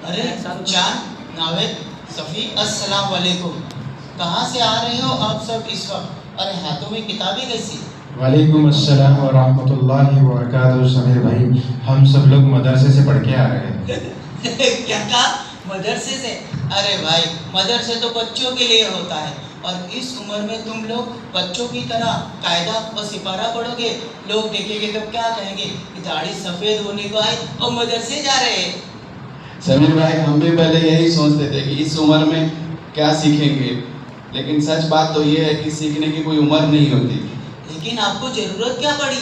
ارے چاند، ناوید، صفی، السلام علیکم. کہاں سے آ رہے ہو آپ سب اس وقت؟ ارے ہاتھوں میں کتابیں کیسی؟ وعلیکم السلام ورحمۃ اللہ وبرکاتہ. سمیر بھائی، ہم سب لوگ مدرسے سے پڑھ کے آ رہے ہیں. کیا کہا؟ مدرسے سے؟ ارے بھائی، مدرسے تو بچوں کے لیے ہوتا ہے، اور اس عمر میں تم لوگ بچوں کی طرح قاعدہ و سپارہ پڑھو گے. لوگ دیکھیں گے تو کیا کہیں گے کہ داڑھی سفید ہونے کو آئی اور مدرسے جا رہے ہیں. سمیر بھائی، ہم بھی پہلے یہی سوچتے تھے کہ اس عمر میں کیا سیکھیں گے، لیکن سچ بات تو یہ ہے کہ سیکھنے کی کوئی عمر نہیں ہوتی. لیکن آپ کو ضرورت کیا پڑی؟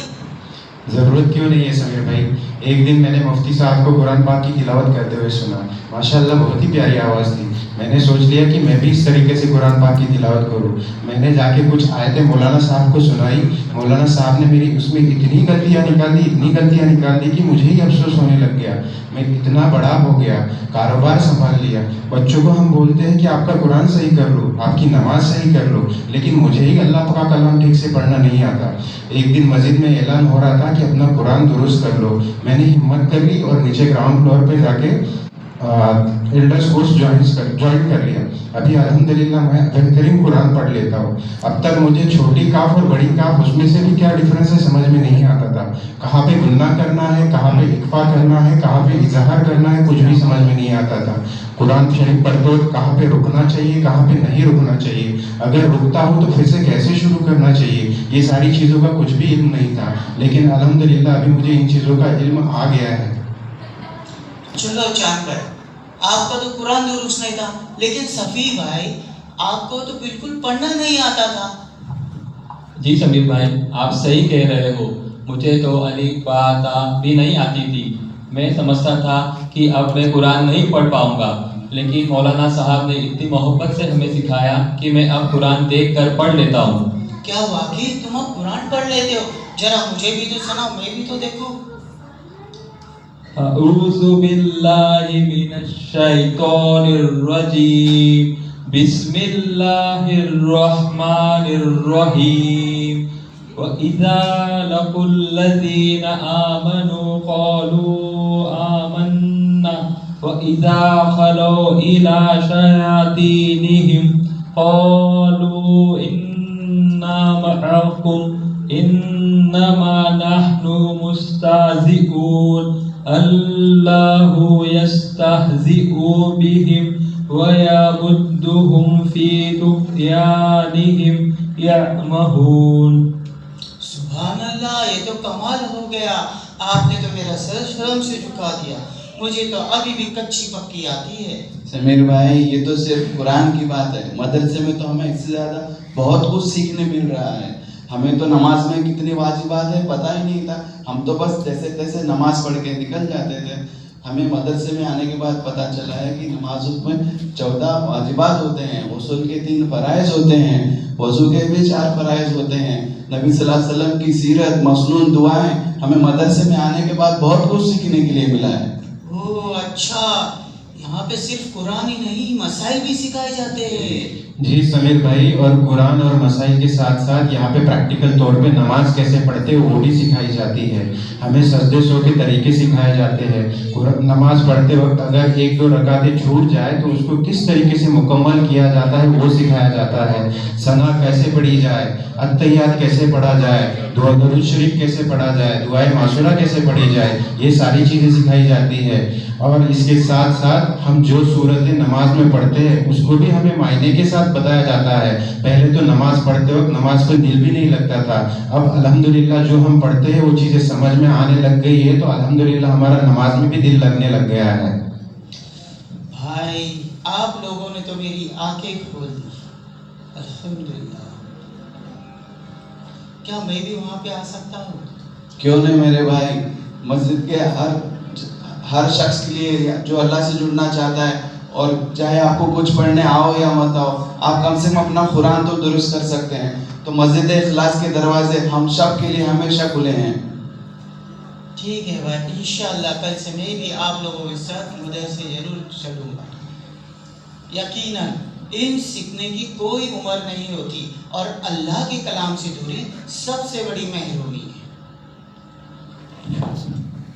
ضرورت کیوں نہیں ہے سمیر بھائی؟ ایک دن میں نے مفتی صاحب کو قرآن پاک کی تلاوت کرتے ہوئے سنا. ماشاءاللہ بہت ہی پیاری آواز تھی. میں نے سوچ لیا کہ میں بھی اس طریقے سے قرآن پاک کی تلاوت کروں. میں نے جا کے کچھ آیتیں مولانا صاحب کو سنائی. مولانا صاحب نے میری اس میں اتنی غلطیاں نکال دی کہ مجھے ہی افسوس ہونے لگ گیا. میں اتنا بڑا ہو گیا، کاروبار سنبھال لیا. بچوں کو ہم بولتے ہیں کہ آپ کا قرآن صحیح کر لو، آپ کی نماز صحیح کر لو، لیکن مجھے ہی اللہ کا کلام ٹھیک سے پڑھنا نہیں آتا. ایک دن مسجد میں اعلان ہو رہا تھا کہ اپنا قرآن درست کر لو. میں نے ہمت کر لی اور نیچے گراؤنڈ فلور پہ جا کے ایلڈرس کورس جوائن کر لیا. ابھی الحمدللہ میں بہترین قرآن پڑھ لیتا ہوں. اب تک مجھے چھوٹی کاف اور بڑی کاف اس میں سے بھی کیا ڈفرینس ہے سمجھ میں نہیں آتا تھا. کہاں پہ گننا کرنا ہے، کہاں پہ اکفا کرنا ہے، کہاں پہ اظہار کرنا ہے، کچھ بھی سمجھ میں نہیں آتا تھا. قرآن شریف پڑھتے وقت کہاں پہ رکنا چاہیے، کہاں پہ نہیں رکنا چاہیے، اگر رکتا ہوں تو پھر سے کیسے شروع کرنا چاہیے، یہ ساری چیزوں کا کچھ بھی علم نہیں تھا. لیکن الحمدللہ ابھی مجھے ان چیزوں کا علم آ گیا ہے. چلو چاند بھائی، آپ کا تو قرآن درست نہیں تھا، لیکن صفی بھائی، آپ کو تو بالکل پڑھنا نہیں آتا تھا. جی سمیر بھائی، آپ صحیح کہہ رہے ہو. مجھے تو الف با تا بھی نہیں آتی تھی. میں سمجھتا تھا کہ اب میں قرآن نہیں پڑھ پاؤں گا، لیکن مولانا صاحب نے اتنی محبت سے ہمیں سکھایا کہ میں اب قرآن دیکھ کر پڑھ لیتا ہوں. کیا واقعی تم اب قرآن پڑھ لیتے ہو؟ ذرا مجھے بھی تو سناؤ، میں بھی تو دیکھوں. اعوذ باللہ من الشیطان الرجیم، بسم اللہ الرحمن الرحیم. وَإِذَا لَقُوا الَّذِينَ آمَنُوا قَالُوا آمَنَّا وَإِذَا خَلَوْا إِلَىٰ شَيَاطِينِهِمْ قَالُوا إِنَّا مَعَكُمْ إِنَّمَا نَحْنُ مُسْتَهْزِئُونَ. اللہ یستہزئ بہم ویمدہم فی طغیانہم یعمہون. سبحان اللہ، یہ تو کمال ہو گیا. آپ نے تو میرا سر شرم سے جھکا دیا. مجھے تو ابھی بھی کچی پکی آتی ہے. سمیر بھائی، یہ تو صرف قرآن کی بات ہے. مدرسے میں تو ہمیں اس سے زیادہ بہت کچھ سیکھنے مل رہا ہے. ہمیں تو نماز میں کتنی واجبات ہے پتہ ہی نہیں تھا. ہم تو بس جیسے تیسے نماز پڑھ کے نکل جاتے تھے. ہمیں مدرسے میں آنے کے بعد پتہ چلا ہے کہ نمازوں میں 14 واجبات ہوتے ہیں، غسل کے 3 فرائض ہوتے ہیں، وضو کے بھی 4 فرائض ہوتے ہیں، نبی صلی اللہ علیہ وسلم کی سیرت، مسنون دعائیں. ہمیں مدرسے میں آنے کے بعد بہت کچھ سیکھنے کے لیے ملا ہے. اوہ اچھا، یہاں پہ صرف قرآن ہی نہیں، مسائل بھی سکھائے جاتے ہیں. جی سمیر بھائی، اور قرآن اور مسائل کے ساتھ ساتھ یہاں پہ پریکٹیکل طور پہ نماز کیسے پڑھتے وہ بھی سکھائی جاتی ہے. ہمیں سجدے سو کے طریقے سکھائے جاتے ہیں. نماز پڑھتے وقت اگر 1-2 رکعتیں چھوٹ جائے تو اس کو کس طریقے سے مکمل کیا جاتا ہے وہ سکھایا جاتا ہے. ثنا کیسے پڑھی جائے، التحیات کیسے پڑھا جائے، درود شریف کیسے پڑھا جائے، دعائے معصورہ کیسے پڑھی جائے، یہ ساری چیزیں سکھائی جاتی ہے. اور اس کے ساتھ ساتھ ہم جو صورتیں نماز میں پڑھتے ہیں اس کو بھی ہمیں معنی کے ساتھ بتایا جاتا ہے. پہلے تو نماز پڑھتے وقت نماز پہ دل بھی نہیں لگتا تھا. اب الحمدللہ جو ہم پڑھتے ہیں وہ چیزیں سمجھ میں آنے لگ گئی ہے، تو الحمدللہ ہمارا نماز میں بھی دل لگنے لگ گیا ہے. بھائی، آپ لوگوں نے تو میری آنکھیں کھول دی. الحمدللہ. کیا میں بھی وہاں پہ آ سکتا ہوں؟ کیوں نہیں میرے بھائی. مسجد کے ہر شخص کے لیے جو اللہ سے جڑنا چاہتا ہے، اور چاہے آپ کو کچھ پڑھنے آؤ یا مت آؤ، آپ کم سے کم اپنا قرآن تو درست کر سکتے ہیں. تو مسجد اخلاص کے دروازے ہم سب کے لیے ہمیشہ کھلے ہیں. ٹھیک ہے بھائی، انشاءاللہ کل سے میں بھی آپ لوگوں کے ساتھ مدرسے ضرور چلوں گا. یقیناً علم سیکھنے کی کوئی عمر نہیں ہوتی، اور اللہ کے کلام سے دوری سب سے بڑی محرومی.